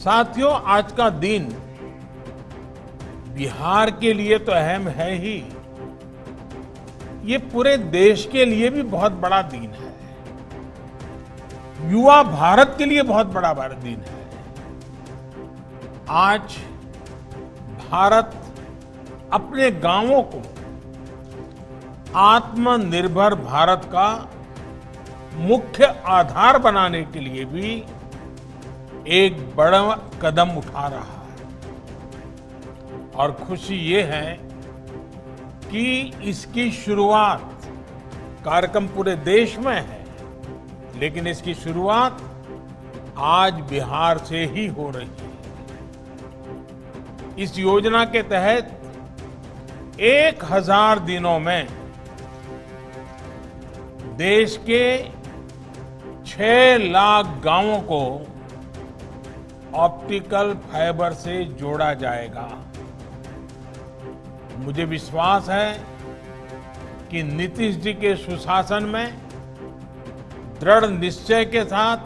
साथियों, आज का दिन बिहार के लिए तो अहम है ही, ये पूरे देश के लिए भी बहुत बड़ा दिन है। युवा भारत के लिए बहुत बड़ा दिन है। आज भारत अपने गांवों को आत्मनिर्भर भारत का मुख्य आधार बनाने के लिए भी एक बड़ा कदम उठा रहा है। और खुशी ये है कि इसकी शुरुआत, कार्यक्रम पूरे देश में है, लेकिन इसकी शुरुआत आज बिहार से ही हो रही है। इस योजना के तहत 1000 दिनों में देश के 6 लाख गांवों को ऑप्टिकल फाइबर से जोड़ा जाएगा। मुझे विश्वास है कि नीतीश जी के सुशासन में दृढ़ निश्चय के साथ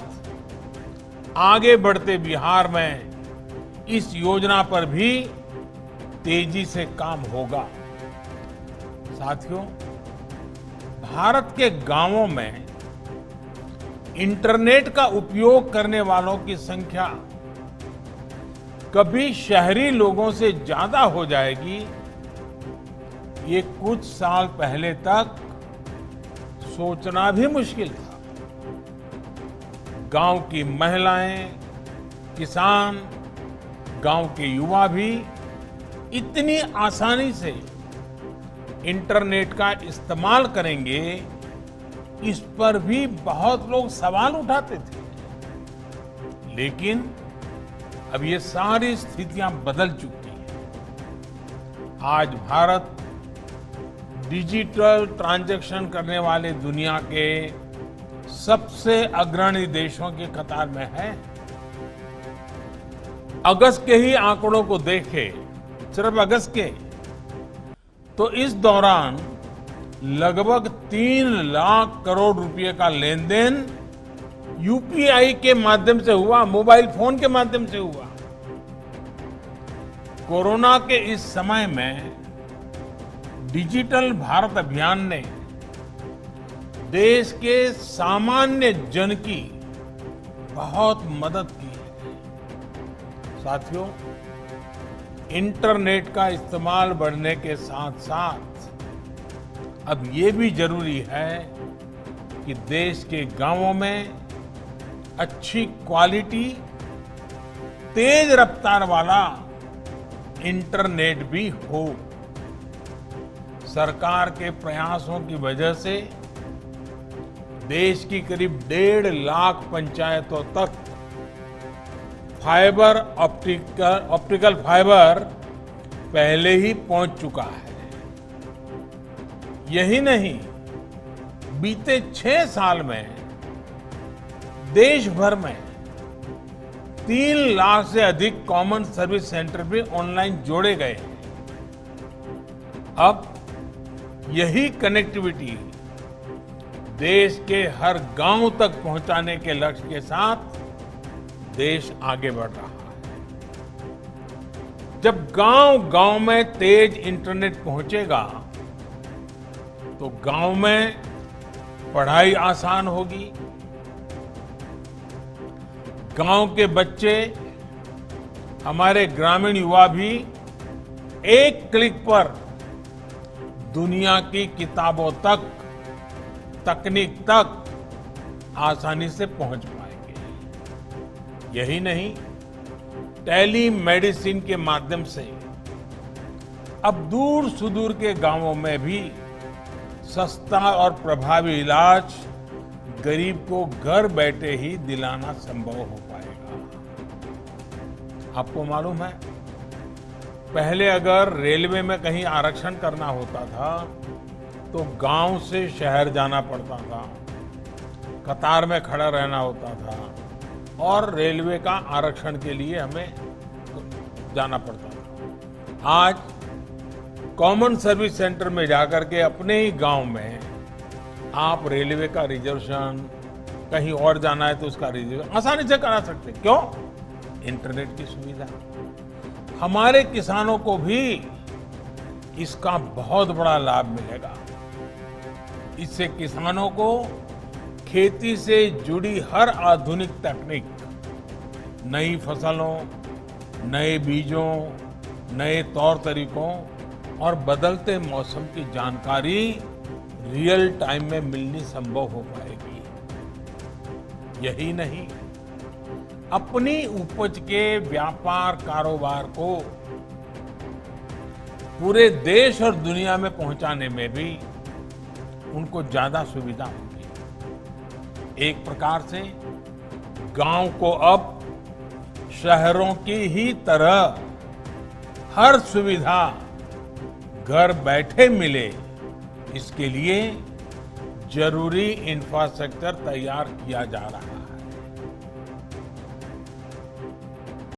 आगे बढ़ते बिहार में इस योजना पर भी तेजी से काम होगा। साथियों, भारत के गांवों में इंटरनेट का उपयोग करने वालों की संख्या कभी शहरी लोगों से ज्यादा हो जाएगी, ये कुछ साल पहले तक सोचना भी मुश्किल था। गांव की महिलाएं, किसान, गांव के युवा भी इतनी आसानी से इंटरनेट का इस्तेमाल करेंगे, इस पर भी बहुत लोग सवाल उठाते थे। लेकिन अब ये सारी स्थितियां बदल चुकी हैं। आज भारत डिजिटल ट्रांजैक्शन करने वाले दुनिया के सबसे अग्रणी देशों की कतार में है। अगस्त के ही आंकड़ों को देखें, सिर्फ अगस्त के, तो इस दौरान लगभग 3 लाख करोड़ रुपए का लेन देन यूपीआई के माध्यम से हुआ, मोबाइल फोन के माध्यम से हुआ। कोरोना के इस समय में डिजिटल भारत अभियान ने देश के सामान्य जन की बहुत मदद की है। साथियों, इंटरनेट का इस्तेमाल बढ़ने के साथ साथ अब ये भी जरूरी है कि देश के गांवों में अच्छी क्वालिटी, तेज रफ्तार वाला इंटरनेट भी हो। सरकार के प्रयासों की वजह से देश की करीब 1.5 लाख पंचायतों तक फाइबर ऑप्टिकल फाइबर पहले ही पहुंच चुका है। यही नहीं, बीते 6 साल में देश भर में 3 लाख से अधिक कॉमन सर्विस सेंटर भी ऑनलाइन जोड़े गए हैं। अब यही कनेक्टिविटी देश के हर गांव तक पहुंचाने के लक्ष्य के साथ देश आगे बढ़ रहा है। जब गांव-गांव में तेज इंटरनेट पहुंचेगा, तो गांव में पढ़ाई आसान होगी। गांव के बच्चे, हमारे ग्रामीण युवा भी एक क्लिक पर दुनिया की किताबों तक, तकनीक तक आसानी से पहुंच पाएंगे। यही नहीं, टेली मेडिसिन के माध्यम से अब दूर सुदूर के गांवों में भी सस्ता और प्रभावी इलाज गरीब को घर बैठे ही दिलाना संभव हो पाएगा। आपको मालूम है, पहले अगर रेलवे में कहीं आरक्षण करना होता था तो गांव से शहर जाना पड़ता था, कतार में खड़ा रहना होता था और रेलवे का आरक्षण के लिए हमें जाना पड़ता था। आज कॉमन सर्विस सेंटर में जाकर के अपने ही गांव में आप रेलवे का रिजर्वेशन, कहीं और जाना है तो उसका रिजर्वेशन आसानी से करा सकते हैं। क्यों? इंटरनेट की सुविधा। हमारे किसानों को भी इसका बहुत बड़ा लाभ मिलेगा। इससे किसानों को खेती से जुड़ी हर आधुनिक तकनीक, नई फसलों, नए बीजों, नए तौर तरीकों और बदलते मौसम की जानकारी रियल टाइम में मिलनी संभव हो पाएगी। यही नहीं, अपनी उपज के व्यापार कारोबार को पूरे देश और दुनिया में पहुंचाने में भी उनको ज्यादा सुविधा होगी। एक प्रकार से गांव को अब शहरों की ही तरह हर सुविधा घर बैठे मिले, इसके लिए जरूरी इंफ्रास्ट्रक्चर तैयार किया जा रहा है।